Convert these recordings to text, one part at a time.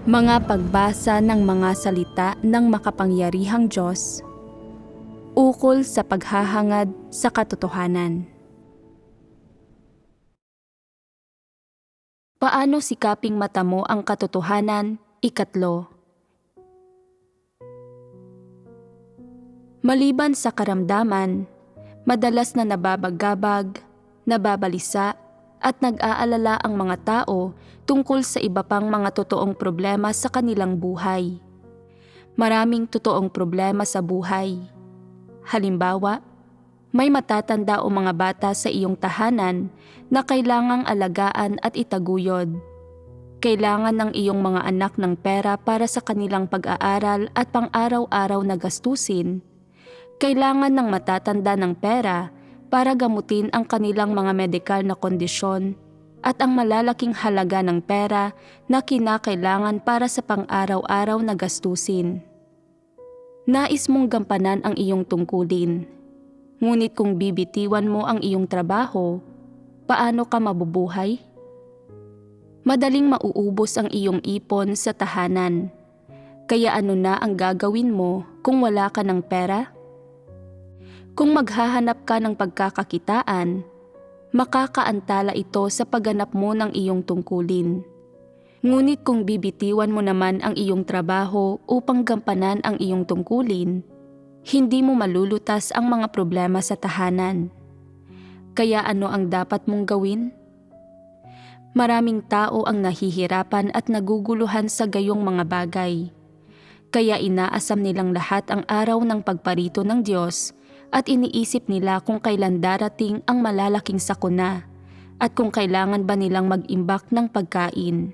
Mga pagbasa ng mga salita ng makapangyarihang Diyos ukol sa paghahangad sa katotohanan. Paano sikaping mata mo ang katotohanan? 3. Maliban sa karamdaman, madalas na nababagabag, nababalisa, at nag-aalala ang mga tao tungkol sa iba pang mga totoong problema sa kanilang buhay. Maraming totoong problema sa buhay. Halimbawa, may matatanda o mga bata sa iyong tahanan na kailangang alagaan at itaguyod. Kailangan ng iyong mga anak ng pera para sa kanilang pag-aaral at pang-araw-araw na gastusin. Kailangan ng matatanda ng pera para gamutin ang kanilang mga medikal na kondisyon at ang malalaking halaga ng pera na kinakailangan para sa pang-araw-araw na gastusin. Nais mong gampanan ang iyong tungkulin. Ngunit kung bibitiwan mo ang iyong trabaho, paano ka mabubuhay? Madaling mauubos ang iyong ipon sa tahanan. Kaya ano na ang gagawin mo kung wala ka ng pera? Kung maghahanap ka ng pagkakakitaan, makakaantala ito sa pagganap mo ng iyong tungkulin. Ngunit kung bibitiwan mo naman ang iyong trabaho upang gampanan ang iyong tungkulin, hindi mo malulutas ang mga problema sa tahanan. Kaya ano ang dapat mong gawin? Maraming tao ang nahihirapan at naguguluhan sa gayong mga bagay. Kaya inaasam nilang lahat ang araw ng pagparito ng Diyos at iniisip nila kung kailan darating ang malalaking sakuna at kung kailangan ba nilang mag-imbak ng pagkain.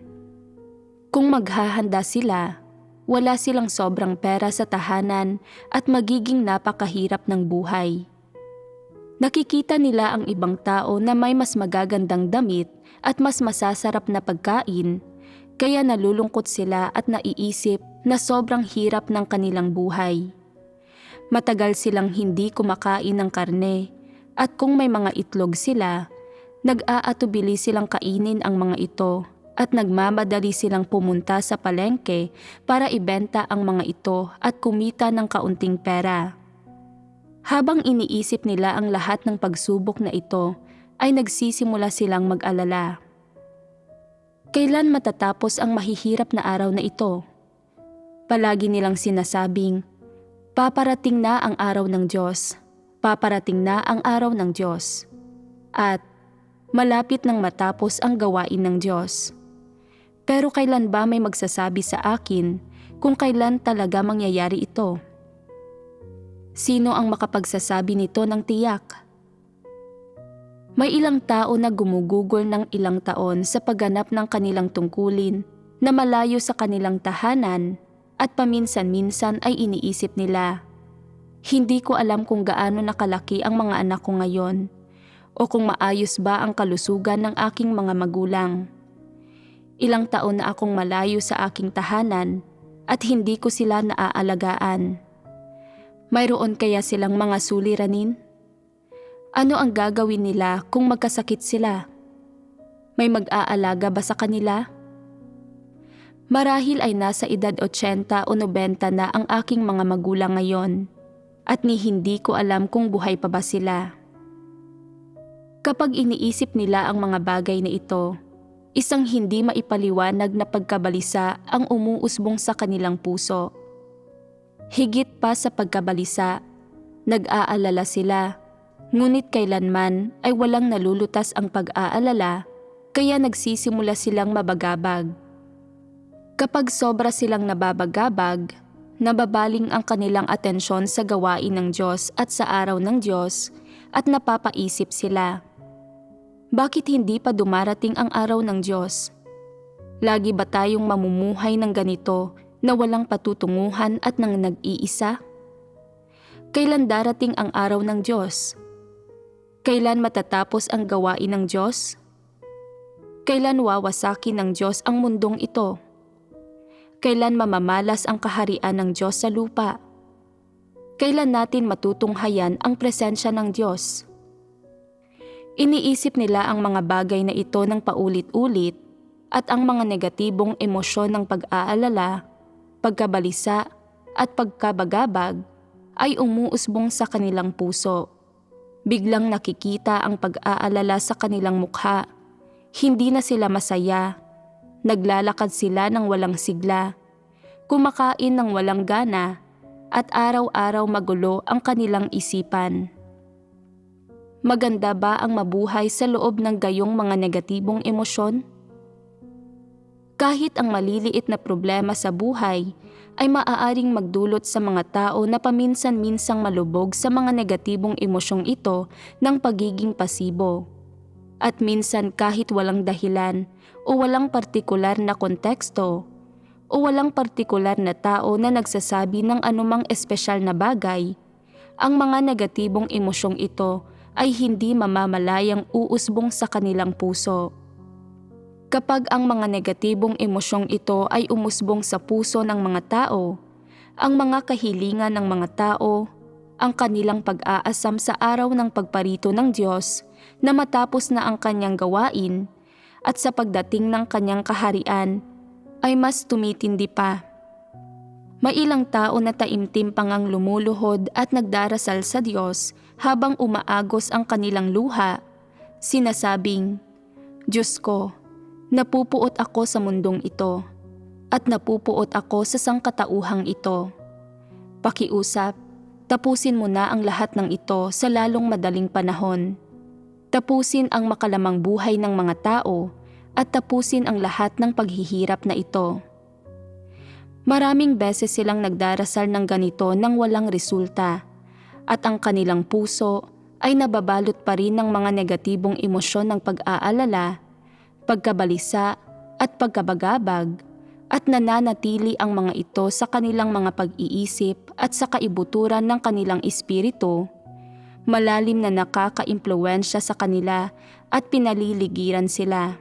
Kung maghahanda sila, wala silang sobrang pera sa tahanan at magiging napakahirap ng buhay. Nakikita nila ang ibang tao na may mas magagandang damit at mas masasarap na pagkain, kaya nalulungkot sila at naiisip na sobrang hirap ng kanilang buhay. Matagal silang hindi kumakain ng karne at kung may mga itlog sila, nag-aatubili silang kainin ang mga ito at nagmamadali silang pumunta sa palengke para ibenta ang mga ito at kumita ng kaunting pera. Habang iniisip nila ang lahat ng pagsubok na ito, ay nagsisimula silang mag-alala. Kailan matatapos ang mahihirap na araw na ito? Palagi nilang sinasabing, paparating na ang araw ng Diyos, paparating na ang araw ng Diyos, at malapit nang matapos ang gawain ng Diyos. Pero kailan ba may magsasabi sa akin kung kailan talaga mangyayari ito? Sino ang makapagsasabi nito ng tiyak? May ilang tao na gumugugol ng ilang taon sa pagganap ng kanilang tungkulin na malayo sa kanilang tahanan at paminsan-minsan ay iniisip nila, hindi ko alam kung gaano nakalaki ang mga anak ko ngayon o kung maayos ba ang kalusugan ng aking mga magulang. Ilang taon na akong malayo sa aking tahanan at hindi ko sila naaalagaan. Mayroon kaya silang mga suliranin? Ano ang gagawin nila kung magkasakit sila? May mag-aalaga ba sa kanila? Marahil ay nasa edad 80 o 90 na ang aking mga magulang ngayon at hindi ko alam kung buhay pa ba sila. Kapag iniisip nila ang mga bagay na ito, isang hindi maipaliwanag na pagkabalisa ang umuusbong sa kanilang puso. Higit pa sa pagkabalisa, nag-aalala sila, ngunit kailanman ay walang nalulutas ang pag-aalala, kaya nagsisimula silang mabagabag. Kapag sobra silang nababagabag, nababaling ang kanilang atensyon sa gawain ng Diyos at sa araw ng Diyos at napapaisip sila. Bakit hindi pa dumarating ang araw ng Diyos? Lagi ba tayong mamumuhay ng ganito na walang patutunguhan at nang nag-iisa? Kailan darating ang araw ng Diyos? Kailan matatapos ang gawain ng Diyos? Kailan wawasakin ng Diyos ang mundong ito? Kailan mamamalas ang kaharian ng Diyos sa lupa? Kailan natin matutunghayan ang presensya ng Diyos? Iniisip nila ang mga bagay na ito ng paulit-ulit at ang mga negatibong emosyon ng pag-aalala, pagkabalisa at pagkabagabag ay umuusbong sa kanilang puso. Biglang nakikita ang pag-aalala sa kanilang mukha. Hindi na sila masaya. Naglalakad sila ng walang sigla. Kumakain ng walang gana at araw-araw magulo ang kanilang isipan. Maganda ba ang mabuhay sa loob ng gayong mga negatibong emosyon? Kahit ang maliliit na problema sa buhay ay maaaring magdulot sa mga tao na paminsan-minsang malubog sa mga negatibong emosyong ito ng pagiging pasibo. At minsan kahit walang dahilan o walang partikular na konteksto o walang partikular na tao na nagsasabi ng anumang espesyal na bagay, ang mga negatibong emosyong ito ay hindi mamamalayang uusbong sa kanilang puso. Kapag ang mga negatibong emosyong ito ay umusbong sa puso ng mga tao, ang mga kahilingan ng mga tao, ang kanilang pag-aasam sa araw ng pagparito ng Diyos na matapos na ang kanyang gawain at sa pagdating ng kanyang kaharian ay mas tumitindi pa. May ilang tao na taimtim pang ang lumuluhod at nagdarasal sa Diyos habang umaagos ang kanilang luha, sinasabing, "Diyos ko, napupuot ako sa mundong ito, at napupuot ako sa sangkatauhang ito. Pakiusap, tapusin mo na ang lahat ng ito sa lalong madaling panahon. Tapusin ang makalamang buhay ng mga tao at tapusin ang lahat ng paghihirap na ito." Maraming beses silang nagdarasal ng ganito nang walang resulta, at ang kanilang puso ay nababalot pa rin ng mga negatibong emosyon ng pag-aalala, pagkabalisa at pagkabagabag, at nananatili ang mga ito sa kanilang mga pag-iisip at sa kaibuturan ng kanilang espiritu, malalim na nakaka-impluwensya sa kanila at pinaliligiran sila.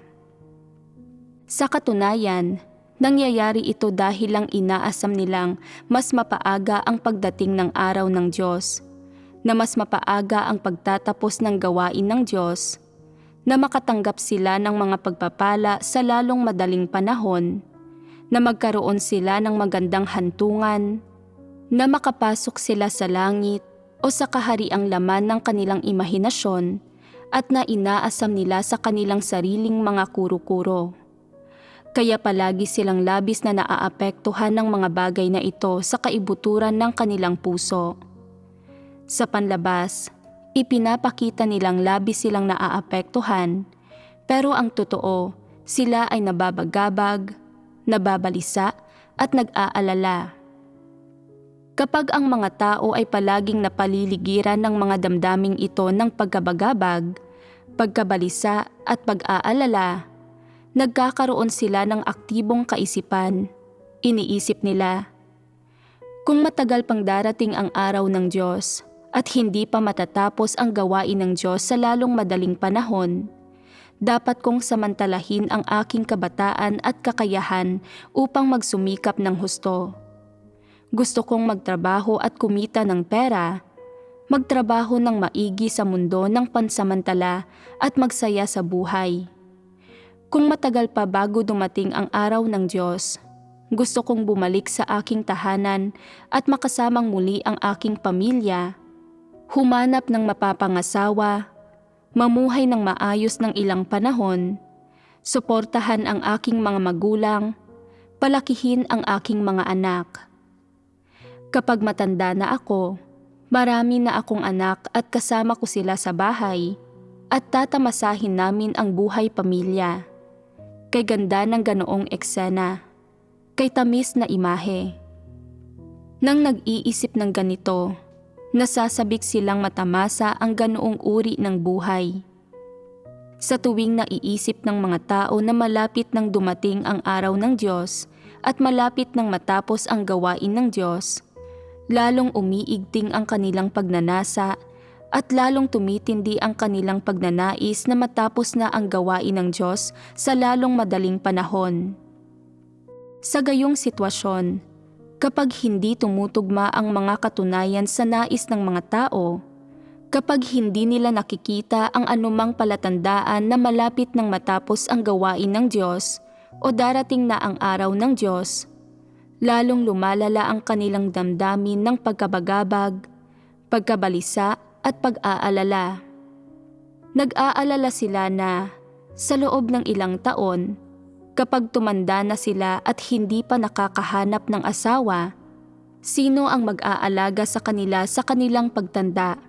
Sa katunayan, nangyayari ito dahil lang inaasam nilang mas mapaaga ang pagdating ng araw ng Diyos, na mas mapaaga ang pagtatapos ng gawain ng Diyos, na makatanggap sila ng mga pagpapala sa lalong madaling panahon, na magkaroon sila ng magandang hantungan, na makapasok sila sa langit o sa kahariang laman ng kanilang imahinasyon at na inaasam nila sa kanilang sariling mga kuro-kuro. Kaya palagi silang labis na naaapektuhan ng mga bagay na ito sa kaibuturan ng kanilang puso. Sa panlabas, ipinapakita nilang labis silang naaapektuhan, pero ang totoo, sila ay nababagabag, nababalisa at nag-aalala. Kapag ang mga tao ay palaging napaliligiran ng mga damdaming ito ng pagkabagabag, pagkabalisa at pag-aalala, nagkakaroon sila ng aktibong kaisipan. Iniisip nila, kung matagal pang darating ang araw ng Diyos at hindi pa matatapos ang gawain ng Diyos sa lalong madaling panahon, dapat kong samantalahin ang aking kabataan at kakayahan upang magsumikap ng husto. Gusto kong magtrabaho at kumita ng pera, magtrabaho ng maigi sa mundo ng pansamantala at magsaya sa buhay. Kung matagal pa bago dumating ang araw ng Diyos, gusto kong bumalik sa aking tahanan at makasamang muli ang aking pamilya, humanap ng mapapangasawa, mamuhay ng maayos ng ilang panahon, suportahan ang aking mga magulang, palakihin ang aking mga anak. Kapag matanda na ako, marami na akong anak at kasama ko sila sa bahay at tatamasahin namin ang buhay pamilya. Kay ganda ng ganoong eksena, kay tamis na imahe. Nang nag-iisip ng ganito, nasasabik silang matamasa ang ganoong uri ng buhay. Sa tuwing naiisip ng mga tao na malapit nang dumating ang araw ng Diyos at malapit nang matapos ang gawain ng Diyos, lalong umiigting ang kanilang pagnanasa at lalong tumitindi ang kanilang pagnanais na matapos na ang gawain ng Diyos sa lalong madaling panahon. Sa gayong sitwasyon, kapag hindi tumutugma ang mga katunayan sa nais ng mga tao, kapag hindi nila nakikita ang anumang palatandaan na malapit nang matapos ang gawain ng Diyos o darating na ang araw ng Diyos, lalong lumalala ang kanilang damdamin ng pagkabagabag, pagkabalisa at pag-aalala. Nag-aalala sila na sa loob ng ilang taon, kapag tumanda na sila at hindi pa nakakahanap ng asawa, sino ang mag-aalaga sa kanila sa kanilang pagtanda?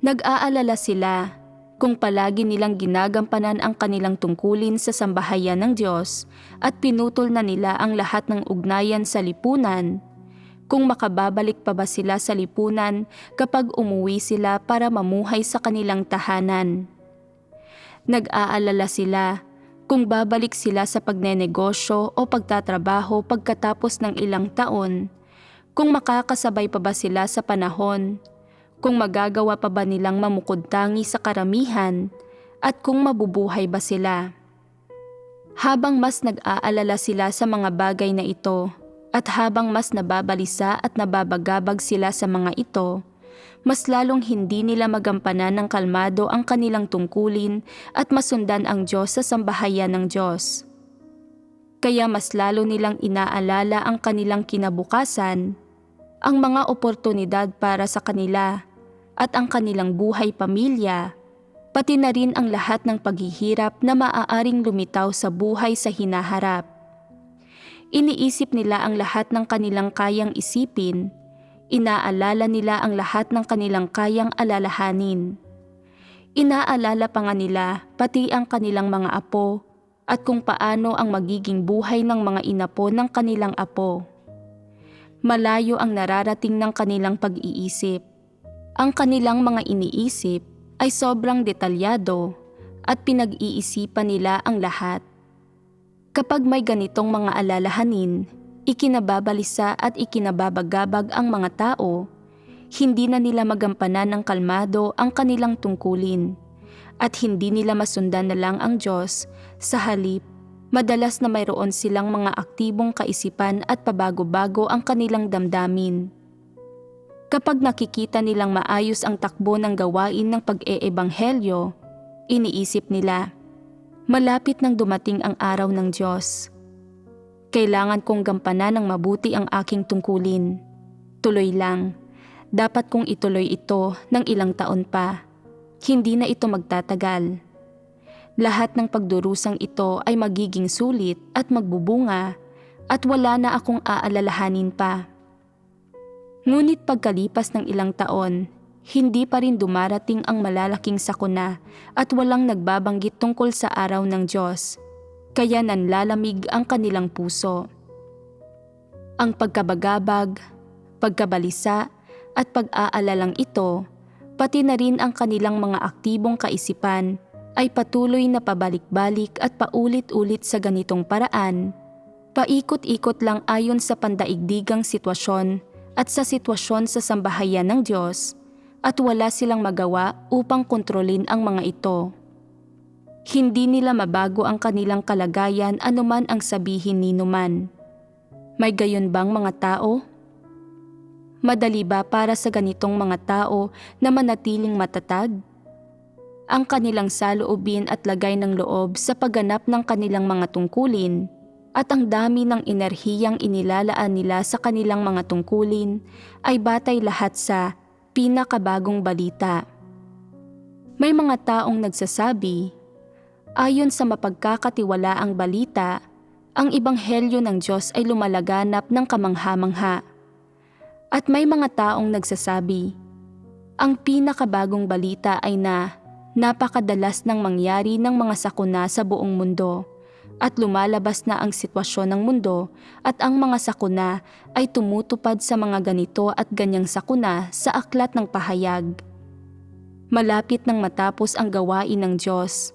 Nag-aalala sila kung palagi nilang ginagampanan ang kanilang tungkulin sa sambahayan ng Diyos at pinutol na nila ang lahat ng ugnayan sa lipunan, kung makababalik pa ba sila sa lipunan kapag umuwi sila para mamuhay sa kanilang tahanan. Nag-aalala sila kung babalik sila sa pagnenegosyo o pagtatrabaho pagkatapos ng ilang taon, kung makakasabay pa ba sila sa panahon, kung magagawa pa ba nilang mamukod-tangi sa karamihan, at kung mabubuhay ba sila. Habang mas nag-aalala sila sa mga bagay na ito, at habang mas nababalisa at nababagabag sila sa mga ito, mas lalong hindi nila magampanan ng kalmado ang kanilang tungkulin at masundan ang Diyos sa sambahayan ng Diyos. Kaya mas lalo nilang inaalala ang kanilang kinabukasan, ang mga oportunidad para sa kanila, at ang kanilang buhay pamilya, pati na rin ang lahat ng paghihirap na maaaring lumitaw sa buhay sa hinaharap. Iniisip nila ang lahat ng kanilang kayang isipin, inaalala nila ang lahat ng kanilang kayang alalahanin. Inaalala pa nga nila pati ang kanilang mga apo at kung paano ang magiging buhay ng mga inapo ng kanilang apo. Malayo ang nararating ng kanilang pag-iisip. Ang kanilang mga iniisip ay sobrang detalyado at pinag-iisipan nila ang lahat. Kapag may ganitong mga alalahanin, ikinababalisa at ikinababagabag ang mga tao, hindi na nila magampanan ng kalmado ang kanilang tungkulin at hindi nila masundan na lang ang Diyos. Sa halip, madalas na mayroon silang mga aktibong kaisipan at pabago-bago ang kanilang damdamin. Kapag nakikita nilang maayos ang takbo ng gawain ng pag-eebanghelyo, iniisip nila, malapit nang dumating ang araw ng Diyos. Kailangan kong gampanan ng mabuti ang aking tungkulin. Tuloy lang. Dapat kong ituloy ito ng ilang taon pa. Hindi na ito magtatagal. Lahat ng pagdurusang ito ay magiging sulit at magbubunga at wala na akong aalalahanin pa. Ngunit pagkalipas ng ilang taon, hindi pa rin dumarating ang malalaking sakuna at walang nagbabanggit tungkol sa araw ng Diyos, kaya nanlalamig ang kanilang puso. Ang pagkabagabag, pagkabalisa at pag-aalalang ito, pati na rin ang kanilang mga aktibong kaisipan ay patuloy na pabalik-balik at paulit-ulit sa ganitong paraan, paikot-ikot lang ayon sa pandaigdigang sitwasyon at sa sitwasyon sa sambahayan ng Diyos, at wala silang magawa upang kontrolin ang mga ito. Hindi nila mabago ang kanilang kalagayan anuman ang sabihin ni numan. May gayon bang mga tao? Madali ba para sa ganitong mga tao na manatiling matatag? Ang kanilang saloobin at lagay ng loob sa pagganap ng kanilang mga tungkulin at ang dami ng enerhiyang inilalaan nila sa kanilang mga tungkulin ay batay lahat sa pinakabagong balita. May mga taong nagsasabi, ayon sa mapagkakatiwalaang balita, ang ebanghelyo ng Diyos ay lumalaganap ng kamangha-mangha. At may mga taong nagsasabi, ang pinakabagong balita ay napakadalas nang mangyari ng mga sakuna sa buong mundo at lumalabas na ang sitwasyon ng mundo at ang mga sakuna ay tumutupad sa mga ganito at ganyang sakuna sa aklat ng pahayag. Malapit nang matapos ang gawain ng Diyos.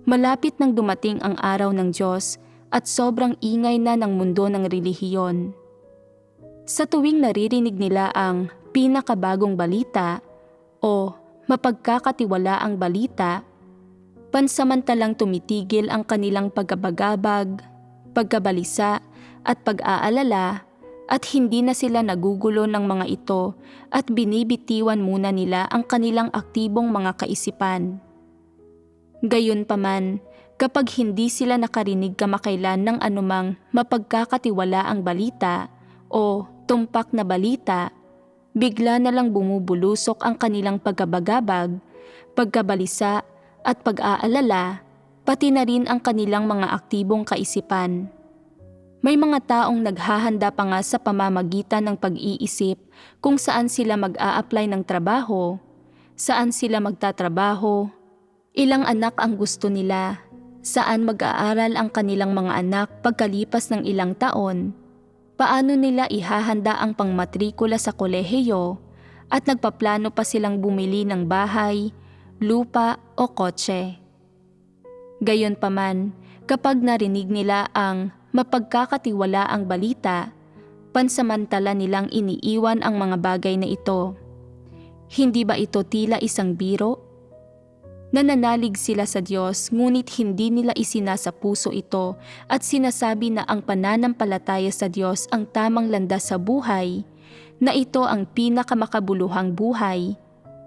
Malapit nang dumating ang araw ng Diyos at sobrang ingay na ng mundo ng relihiyon. Sa tuwing naririnig nila ang pinakabagong balita o mapagkakatiwalaang balita, pansamantalang tumitigil ang kanilang pagkabagabag, pagkabalisa at pag-aalala at hindi na sila nagugulo ng mga ito at binibitiwan muna nila ang kanilang aktibong mga kaisipan. Gayunpaman, Kapag hindi sila nakarinig kamakailan ng anumang mapagkakatiwalaang balita o tumpak na balita, bigla na lang bumubulusok ang kanilang pagkabagabag, pagkabalisa at pag-aalala, pati na rin ang kanilang mga aktibong kaisipan. May mga taong naghahanda pa nga sa pamamagitan ng pag-iisip kung saan sila mag-a-apply ng trabaho, saan sila magtatrabaho, ilang anak ang gusto nila, saan mag-aaral ang kanilang mga anak pagkalipas ng ilang taon, paano nila ihahanda ang pangmatrikula sa kolehiyo, at nagpaplano pa silang bumili ng bahay, lupa o kotse. Gayunpaman, kapag narinig nila ang mapagkakatiwalaang balita, pansamantala nilang iniiwan ang mga bagay na ito. Hindi ba ito tila isang biro? Nananalig sila sa Diyos ngunit hindi nila isinasa puso ito at sinasabi na ang pananampalataya sa Diyos ang tamang landas sa buhay, na ito ang pinakamakabuluhang buhay,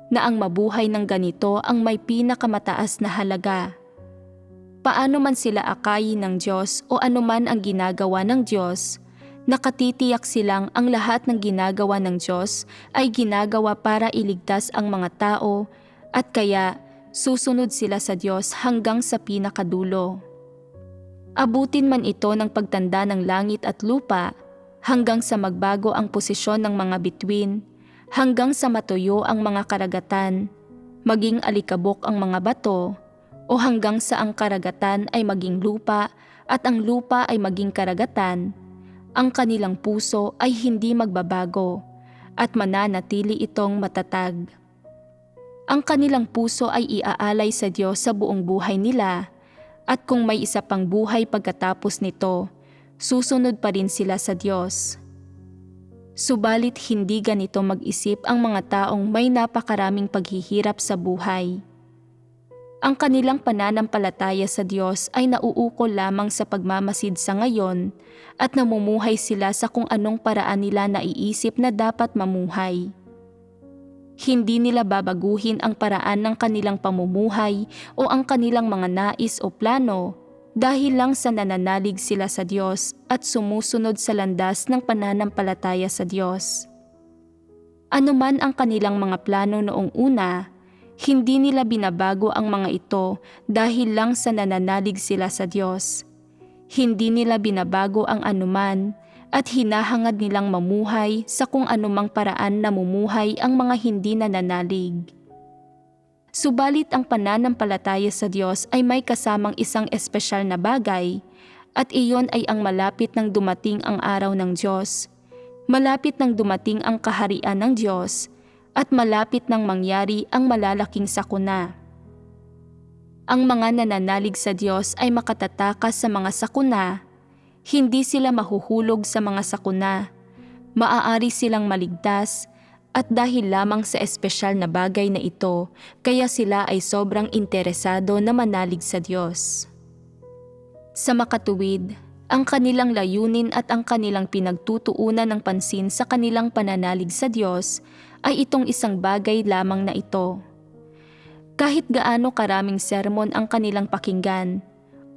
na ang mabuhay ng ganito ang may pinakamataas na halaga. Paano man sila akayin ng Diyos o anuman ang ginagawa ng Diyos, nakatitiyak silang ang lahat ng ginagawa ng Diyos ay ginagawa para iligtas ang mga tao at kaya susunod sila sa Diyos hanggang sa pinakadulo. Abutin man ito ng pagtanda ng langit at lupa, hanggang sa magbago ang posisyon ng mga bituin, hanggang sa matuyo ang mga karagatan, maging alikabok ang mga bato, o hanggang sa ang karagatan ay maging lupa at ang lupa ay maging karagatan, ang kanilang puso ay hindi magbabago at mananatili itong matatag. Ang kanilang puso ay iaalay sa Diyos sa buong buhay nila, at kung may isa pang buhay pagkatapos nito, susunod pa rin sila sa Diyos. Subalit hindi ganito mag-isip ang mga taong may napakaraming paghihirap sa buhay. Ang kanilang pananampalataya sa Diyos ay nauukol lamang sa pagmamasid sa ngayon at namumuhay sila sa kung anong paraan nila naiisip na dapat mamuhay. Hindi nila babaguhin ang paraan ng kanilang pamumuhay o ang kanilang mga nais o plano dahil lang sa nananalig sila sa Diyos at sumusunod sa landas ng pananampalataya sa Diyos. Ano man ang kanilang mga plano noong una, hindi nila binabago ang mga ito dahil lang sa nananalig sila sa Diyos. Hindi nila binabago ang anuman at hinahangad nilang mamuhay sa kung anumang paraan na mumuhay ang mga hindi nananalig. Subalit ang pananampalataya sa Diyos ay may kasamang isang espesyal na bagay, at iyon ay ang malapit nang dumating ang araw ng Diyos, malapit nang dumating ang kaharian ng Diyos, at malapit nang mangyari ang malalaking sakuna. Ang mga nananalig sa Diyos ay makatatakas sa mga sakuna. Hindi sila mahuhulog sa mga sakuna, maaari silang maligtas, at dahil lamang sa espesyal na bagay na ito, kaya sila ay sobrang interesado na manalig sa Diyos. Sa makatuwid, ang kanilang layunin at ang kanilang pinagtutuunan ng pansin sa kanilang pananalig sa Diyos ay itong isang bagay lamang na ito. Kahit gaano karaming sermon ang kanilang pakinggan,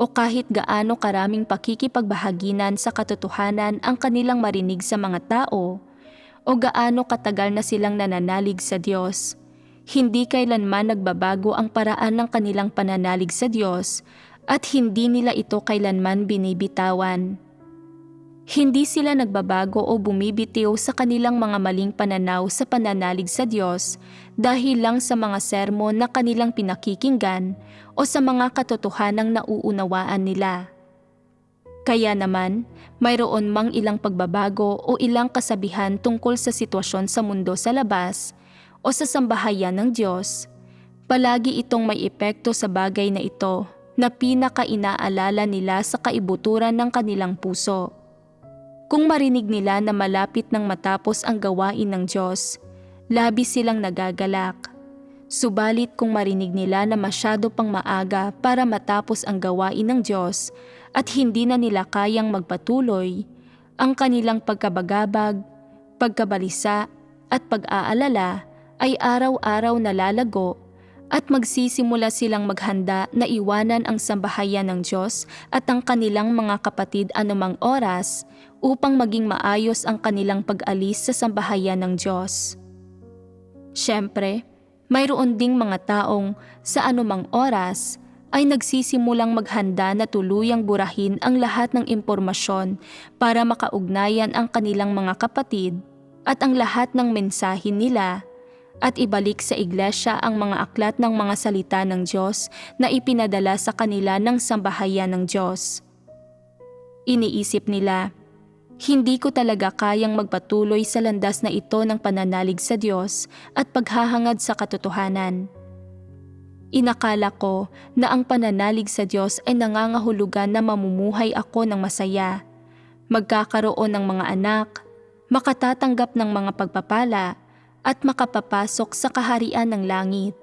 o kahit gaano karaming pakikipagbahaginan sa katotohanan ang kanilang marinig sa mga tao, o gaano katagal na silang nananalig sa Diyos, hindi kailanman nagbabago ang paraan ng kanilang pananalig sa Diyos at hindi nila ito kailanman binibitawan. Hindi sila nagbabago o bumibitiw sa kanilang mga maling pananaw sa pananalig sa Diyos dahil lang sa mga sermon na kanilang pinakikinggan o sa mga katotohanang nauunawaan nila. Kaya naman, mayroon mang ilang pagbabago o ilang kasabihan tungkol sa sitwasyon sa mundo sa labas o sa sambahayan ng Diyos, palagi itong may epekto sa bagay na ito na pinaka-inaalala nila sa kaibuturan ng kanilang puso. Kung marinig nila na malapit nang matapos ang gawain ng Diyos, labis silang nagagalak. Subalit kung marinig nila na masyado pang maaga para matapos ang gawain ng Diyos at hindi na nila kayang magpatuloy, ang kanilang pagkabagabag, pagkabalisa at pag-aalala ay araw-araw na lalago at magsisimula silang maghanda na iwanan ang sambahayan ng Diyos at ang kanilang mga kapatid anumang oras upang maging maayos ang kanilang pag-alis sa sambahayan ng Diyos. Siyempre, mayroon ding mga taong sa anumang oras ay nagsisimulang maghanda na tuluyang burahin ang lahat ng impormasyon para makaugnayan ang kanilang mga kapatid at ang lahat ng mensahe nila at ibalik sa iglesia ang mga aklat ng mga salita ng Diyos na ipinadala sa kanila ng sambahayan ng Diyos. Iniisip nila, hindi ko talaga kayang magpatuloy sa landas na ito ng pananalig sa Diyos at paghahangad sa katotohanan. Inakala ko na ang pananalig sa Diyos ay nangangahulugan na mamumuhay ako ng masaya, magkakaroon ng mga anak, makatatanggap ng mga pagpapala, at makapapasok sa kaharian ng langit.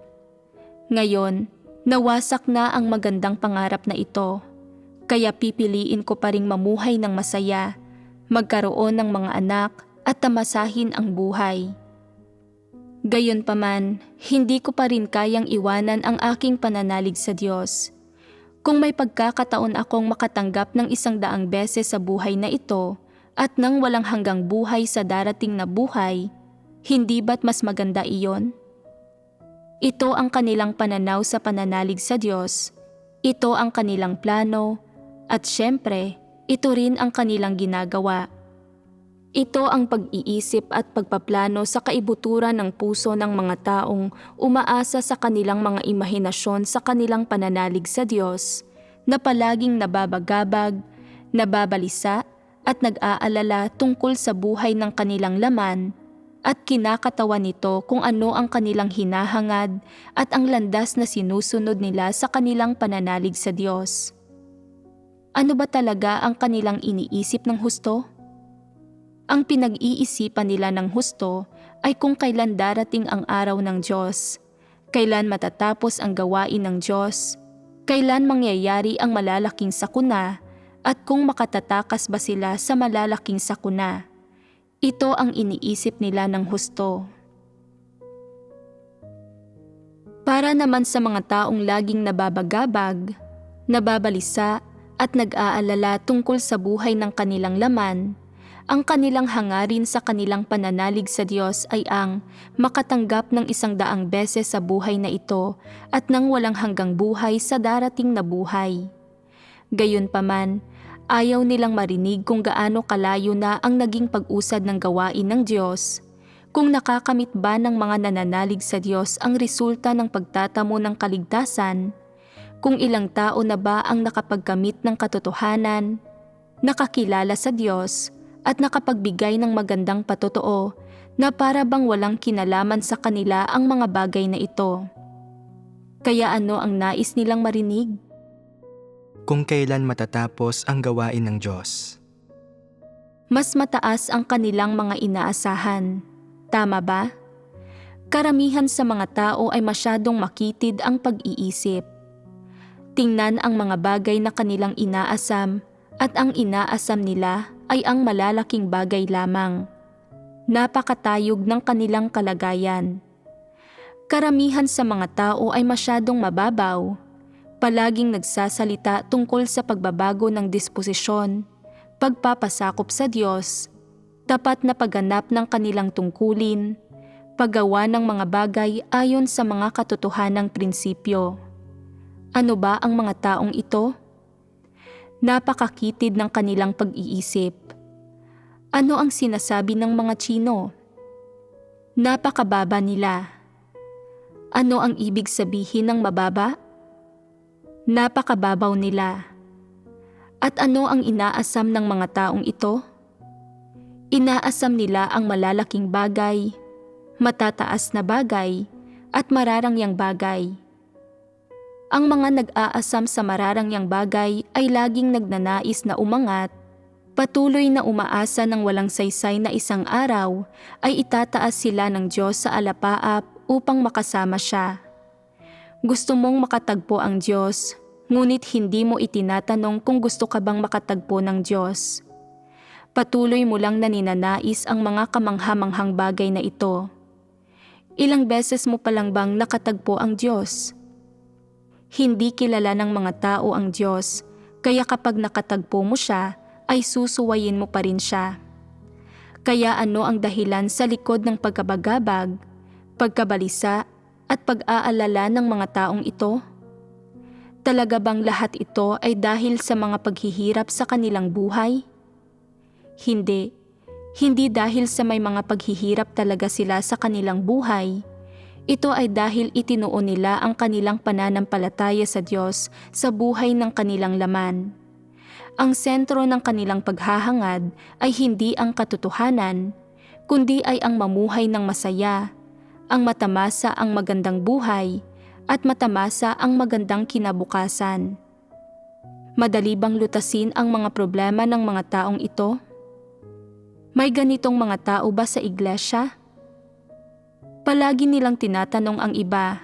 Ngayon, nawasak na ang magandang pangarap na ito, kaya pipiliin ko pa ring mamuhay ng masaya, magkaroon ng mga anak at tamasahin ang buhay. Gayunpaman, hindi ko pa rin kayang iwanan ang aking pananalig sa Diyos. Kung may pagkakataon akong makatanggap ng 100 beses sa buhay na ito at nang walang hanggang buhay sa darating na buhay, hindi ba't mas maganda iyon? Ito ang kanilang pananaw sa pananalig sa Diyos, ito ang kanilang plano, at syempre, ito rin ang kanilang ginagawa. Ito ang pag-iisip at pagpaplano sa kaibuturan ng puso ng mga taong umaasa sa kanilang mga imahinasyon sa kanilang pananalig sa Diyos, na palaging nababagabag, nababalisa at nag-aalala tungkol sa buhay ng kanilang laman at kinakatawan nito kung ano ang kanilang hinahangad at ang landas na sinusunod nila sa kanilang pananalig sa Diyos. Ano ba talaga ang kanilang iniisip ng husto? Ang pinag-iisipan nila ng husto ay kung kailan darating ang araw ng Diyos, kailan matatapos ang gawain ng Diyos, kailan mangyayari ang malalaking sakuna, at kung makatatakas ba sila sa malalaking sakuna. Ito ang iniisip nila ng husto. Para naman sa mga taong laging nababagabag, nababalisa at nag-aalala tungkol sa buhay ng kanilang laman, ang kanilang hangarin sa kanilang pananalig sa Diyos ay ang makatanggap ng 100 beses sa buhay na ito at nang walang hanggang buhay sa darating na buhay. Gayunpaman, ayaw nilang marinig kung gaano kalayo na ang naging pag-usad ng gawain ng Diyos, kung nakakamit ba ng mga nananalig sa Diyos ang resulta ng pagtatamo ng kaligtasan, kung ilang tao na ba ang nakapagkamit ng katotohanan, nakakilala sa Diyos, at nakapagbigay ng magandang patotoo na para bang walang kinalaman sa kanila ang mga bagay na ito. Kaya ano ang nais nilang marinig? Kung kailan matatapos ang gawain ng Diyos. Mas mataas ang kanilang mga inaasahan. Tama ba? Karamihan sa mga tao ay masyadong makitid ang pag-iisip. Tingnan ang mga bagay na kanilang inaasam at ang inaasam nila ay ang malalaking bagay lamang. Napakatayog ng kanilang kalagayan. Karamihan sa mga tao ay masyadong mababaw, palaging nagsasalita tungkol sa pagbabago ng disposisyon, pagpapasakop sa Diyos, tapat na pagganap ng kanilang tungkulin, paggawa ng mga bagay ayon sa mga katotohanang prinsipyo. Ano ba ang mga taong ito? Napakakitid ng kanilang pag-iisip. Ano ang sinasabi ng mga Tsino? Napakababa nila. Ano ang ibig sabihin ng mababa? Napakababaw nila. At ano ang inaasam ng mga taong ito? Inaasam nila ang malalaking bagay, matataas na bagay, at mararangyang bagay. Ang mga nag-aasam sa mararangyang bagay ay laging nagnanais na umangat, patuloy na umaasa ng walang saysay na isang araw ay itataas sila ng Diyos sa alapaap upang makasama siya. Gusto mong makatagpo ang Diyos, ngunit hindi mo itinatanong kung gusto ka bang makatagpo ng Diyos. Patuloy mo lang na ninanais ang mga kamangha-manghang bagay na ito. Ilang beses mo palang bang nakatagpo ang Diyos? Hindi kilala ng mga tao ang Diyos, kaya kapag nakatagpo mo siya, ay susuwayin mo pa rin siya. Kaya ano ang dahilan sa likod ng pagkabagabag, pagkabalisa, at pag-aalala ng mga taong ito? Talaga bang lahat ito ay dahil sa mga paghihirap sa kanilang buhay? Hindi. Hindi dahil sa may mga paghihirap talaga sila sa kanilang buhay. Ito ay dahil itinuon nila ang kanilang pananampalataya sa Diyos sa buhay ng kanilang laman. Ang sentro ng kanilang paghahangad ay hindi ang katotohanan, kundi ay ang mamuhay ng masaya, ang matamasa ang magandang buhay, at matamasa ang magandang kinabukasan. Madali bang lutasin ang mga problema ng mga taong ito? May ganitong mga tao ba sa iglesia? Palagi nilang tinatanong ang iba,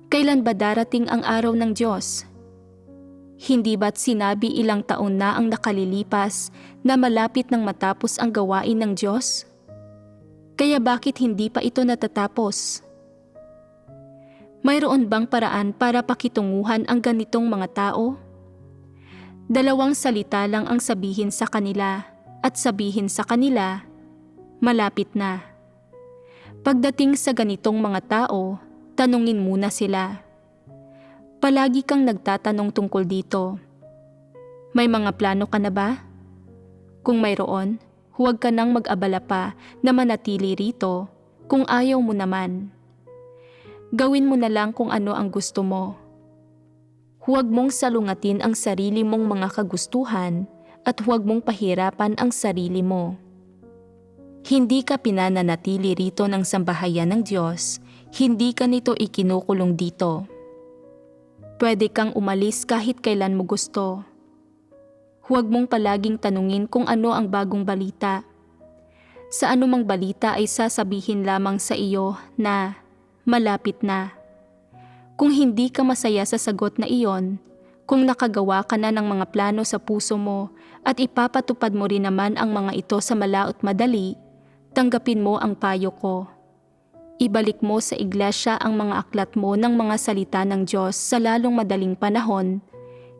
kailan ba darating ang araw ng Diyos? Hindi ba't sinabi ilang taon na ang nakalilipas na malapit nang matapos ang gawain ng Diyos? Kaya bakit hindi pa ito natatapos? Mayroon bang paraan para pakitunguhan ang ganitong mga tao? 2 salita lang ang sabihin sa kanila at sabihin sa kanila, malapit na. Pagdating sa ganitong mga tao, tanungin muna sila. Palagi kang nagtatanong tungkol dito. May mga plano ka na ba? Kung mayroon, huwag ka nang mag-abala pa na manatili rito kung ayaw mo naman. Gawin mo na lang kung ano ang gusto mo. Huwag mong salungatin ang sarili mong mga kagustuhan at huwag mong pahirapan ang sarili mo. Hindi ka pinananatili rito ng sambahayan ng Diyos, hindi ka nito ikinukulong dito. Pwede kang umalis kahit kailan mo gusto. Huwag mong palaging tanungin kung ano ang bagong balita. Sa anumang balita ay sasabihin lamang sa iyo na malapit na. Kung hindi ka masaya sa sagot na iyon, kung nakagawa ka na ng mga plano sa puso mo at ipapatupad mo rin naman ang mga ito sa malaot madali, tanggapin mo ang payo ko. Ibalik mo sa iglesia ang mga aklat mo ng mga salita ng Diyos sa lalong madaling panahon.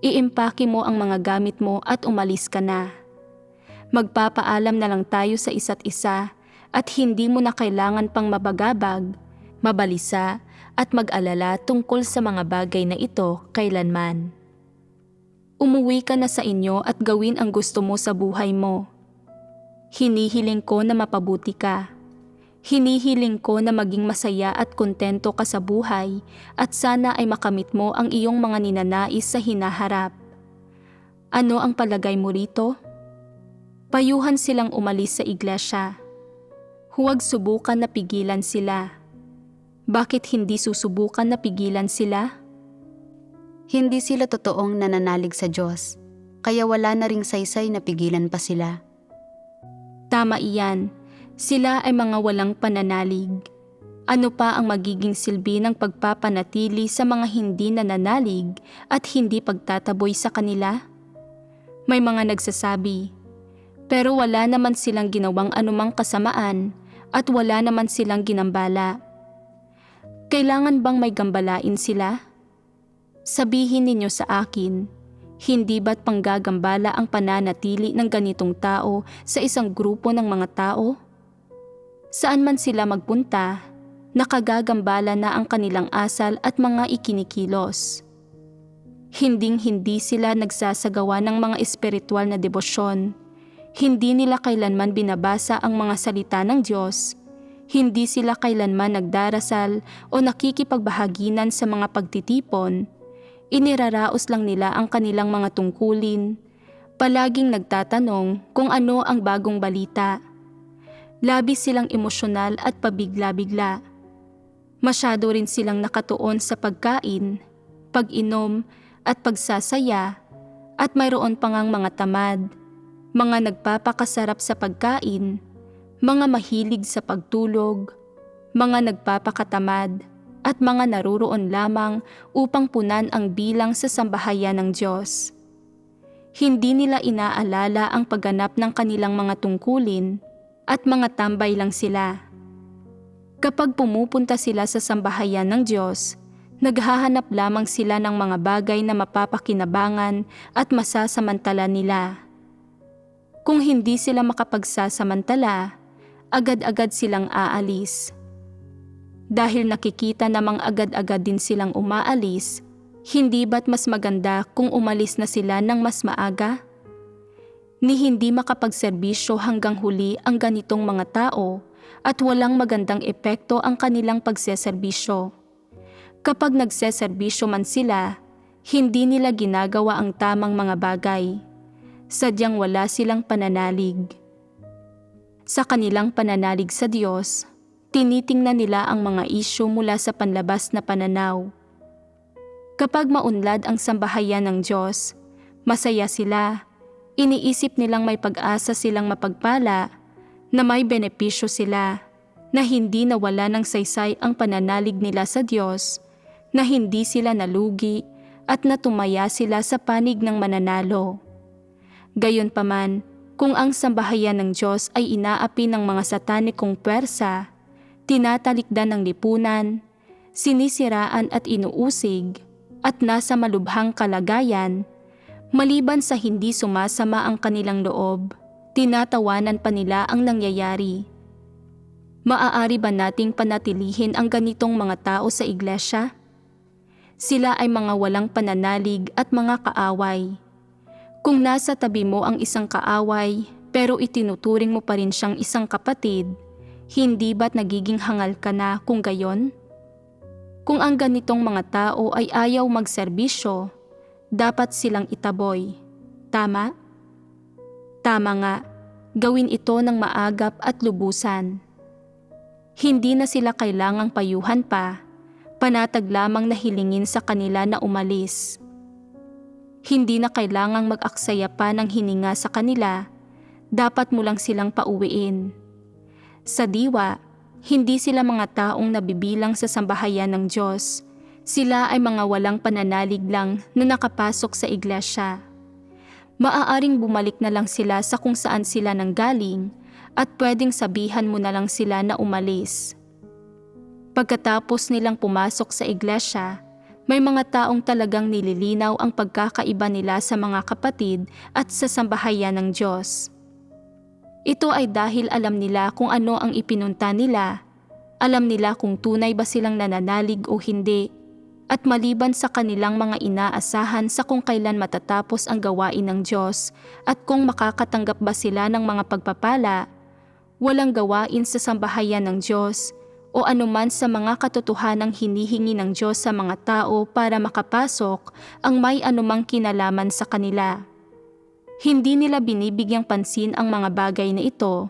Iimpake mo ang mga gamit mo at umalis ka na. Magpapaalam na lang tayo sa isa't isa at hindi mo na kailangan pang mabagabag, mabalisa at mag-alala tungkol sa mga bagay na ito kailanman. Umuwi ka na sa inyo at gawin ang gusto mo sa buhay mo. Hinihiling ko na mapabuti ka. Hinihiling ko na maging masaya at kontento ka sa buhay at sana ay makamit mo ang iyong mga ninanais sa hinaharap. Ano ang palagay mo rito? Payuhan silang umalis sa iglesia. Huwag subukan na pigilan sila. Bakit hindi susubukan na pigilan sila? Hindi sila totoong nananalig sa Diyos, kaya wala na ring saysay na pigilan pa sila. Tama iyan. Sila ay mga walang pananalig. Ano pa ang magiging silbi ng pagpapanatili sa mga hindi nananalig at hindi pagtataboy sa kanila? May mga nagsasabi, pero wala naman silang ginawang anumang kasamaan at wala naman silang ginambala. Kailangan bang may gambalain sila? Sabihin ninyo sa akin, hindi ba't panggagambala ang pananatili ng ganitong tao sa isang grupo ng mga tao? Saan man sila magpunta, nakagagambala na ang kanilang asal at mga ikinikilos. Hinding-hindi sila nagsasagawa ng mga espiritual na debosyon. Hindi nila kailanman binabasa ang mga salita ng Diyos. Hindi sila kailanman nagdarasal o nakikipagbahaginan sa mga pagtitipon. Iniraraos lang nila ang kanilang mga tungkulin. Palaging nagtatanong kung ano ang bagong balita. Labis silang emosyonal at pabigla-bigla. Masyado rin silang nakatuon sa pagkain, pag-inom at pagsasaya at mayroon pa ngang mga tamad, mga nagpapakasarap sa pagkain, mga mahilig sa pagtulog, mga nagpapakatamad at mga naruroon lamang upang punan ang bilang sa sambahayan ng Diyos. Hindi nila inaalala ang pagganap ng kanilang mga tungkulin at mga tambay lang sila. Kapag pumupunta sila sa sambahayan ng Diyos, naghahanap lamang sila ng mga bagay na mapapakinabangan at masasamantala nila. Kung hindi sila makapagsasamantala, agad-agad silang aalis. Dahil nakikita namang agad-agad din silang umaalis, hindi ba't mas maganda kung umalis na sila ng mas maaga? Ni hindi makapagserbisyo hanggang huli ang ganitong mga tao at walang magandang epekto ang kanilang pagseserbisyo. Kapag nagseserbisyo man sila, hindi nila ginagawa ang tamang mga bagay. Sadyang wala silang pananalig. Sa kanilang pananalig sa Diyos, tinitingnan nila ang mga isyu mula sa panlabas na pananaw. Kapag maunlad ang sambahayan ng Diyos, masaya sila. Iniisip nilang may pag-asa silang mapagpala, na may benepisyo sila, na hindi nawala ng saysay ang pananalig nila sa Diyos, na hindi sila nalugi at natumaya sila sa panig ng mananalo. Gayunpaman, kung ang sambahayan ng Diyos ay inaapi ng mga satanikong puwersa, tinatalikdan ng lipunan, sinisiraan at inuusig, at nasa malubhang kalagayan, maliban sa hindi sumasama ang kanilang loob, tinatawanan pa nila ang nangyayari. Maaari ba nating panatilihin ang ganitong mga tao sa iglesia? Sila ay mga walang pananalig at mga kaaway. Kung nasa tabi mo ang isang kaaway pero itinuturing mo pa rin siyang isang kapatid, hindi ba't nagiging hangal ka na kung gayon? Kung ang ganitong mga tao ay ayaw magserbisyo, dapat silang itaboy. Tama? Tama nga, gawin ito ng maagap at lubusan. Hindi na sila kailangang payuhan pa, panatag lamang na hilingin sa kanila na umalis. Hindi na kailangang mag-aksaya pa ng hininga sa kanila, dapat mo lang silang pauwiin. Sa diwa, hindi sila mga taong nabibilang sa sambahayan ng Diyos. Sila ay mga walang pananalig lang na nakapasok sa iglesia. Maaaring bumalik na lang sila sa kung saan sila nanggaling at pwedeng sabihan mo na lang sila na umalis. Pagkatapos nilang pumasok sa iglesia, may mga taong talagang nililinaw ang pagkakaiba nila sa mga kapatid at sa sambahayan ng Diyos. Ito ay dahil alam nila kung ano ang ipinunta nila, alam nila kung tunay ba silang nananalig o hindi, at maliban sa kanilang mga inaasahan sa kung kailan matatapos ang gawain ng Diyos at kung makakatanggap ba sila ng mga pagpapala, walang gawain sa sambahayan ng Diyos o anuman sa mga katotohanang hinihingi ng Diyos sa mga tao para makapasok ang may anumang kinalaman sa kanila. Hindi nila binibigyang pansin ang mga bagay na ito.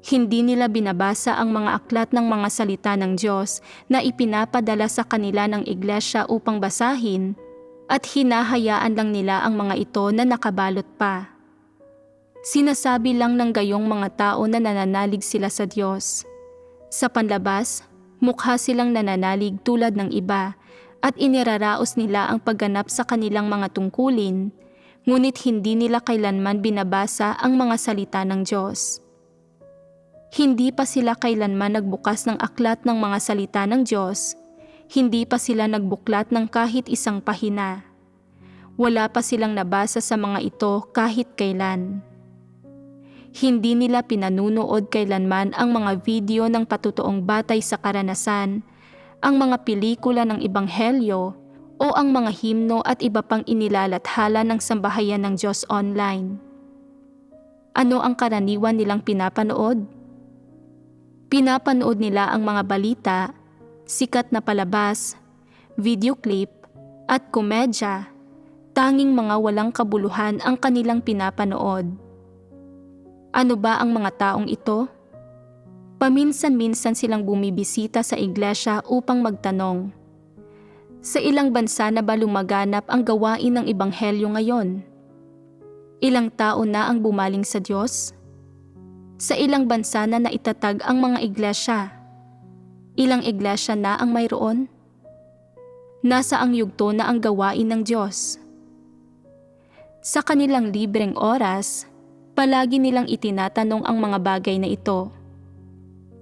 Hindi nila binabasa ang mga aklat ng mga salita ng Diyos na ipinapadala sa kanila ng iglesia upang basahin at hinahayaan lang nila ang mga ito na nakabalot pa. Sinasabi lang ng gayong mga tao na nananalig sila sa Diyos. Sa panlabas, mukha silang nananalig tulad ng iba at iniraraos nila ang pagganap sa kanilang mga tungkulin, ngunit hindi nila kailanman binabasa ang mga salita ng Diyos. Hindi pa sila kailanman nagbukas ng aklat ng mga salita ng Diyos, hindi pa sila nagbuklat ng kahit isang pahina. Wala pa silang nabasa sa mga ito kahit kailan. Hindi nila pinanunood kailanman ang mga video ng patutuong batay sa karanasan, ang mga pelikula ng ebanghelyo o ang mga himno at iba pang inilalathala ng sambahayan ng Diyos online. Ano ang karaniwan nilang pinapanood? Pinapanood nila ang mga balita, sikat na palabas, video clip at komedya. Tanging mga walang kabuluhan ang kanilang pinapanood. Ano ba ang mga taong ito? Paminsan-minsan silang bumibisita sa iglesia upang magtanong, sa ilang bansa na ba lumaganap ang gawain ng ebanghelyo ngayon? Ilang tao na ang bumaling sa Diyos? Sa ilang bansa na naitatag ang mga iglesia? Ilang iglesia na ang mayroon? Nasa ang yugto na ang gawain ng Diyos? Sa kanilang libreng oras, palagi nilang itinatanong ang mga bagay na ito.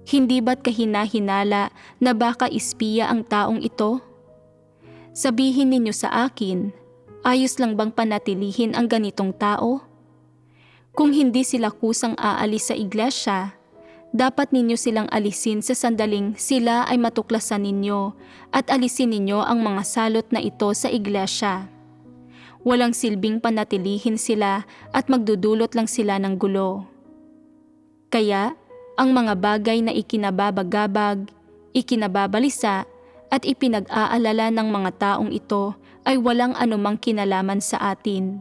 Hindi ba't kahina-hinala na baka espiya ang taong ito? Sabihin ninyo sa akin, ayos lang bang panatilihin ang ganitong tao? Kung hindi sila kusang aalis sa iglesia, dapat ninyo silang alisin sa sandaling sila ay matuklasan ninyo at alisin ninyo ang mga salot na ito sa iglesia. Walang silbing panatilihin sila at magdudulot lang sila ng gulo. Kaya, ang mga bagay na ikinababagabag, ikinababalisa at ipinag-aalala ng mga taong ito ay walang anumang kinalaman sa atin.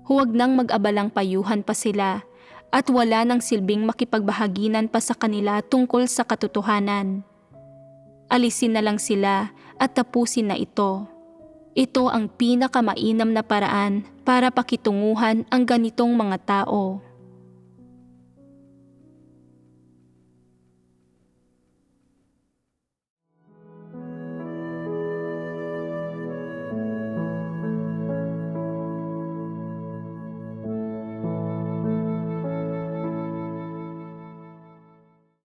Huwag nang mag-abalang payuhan pa sila at wala nang silbing makipagbahaginan pa sa kanila tungkol sa katotohanan. Alisin na lang sila at tapusin na ito. Ito ang pinakamainam na paraan para pakitunguhan ang ganitong mga tao.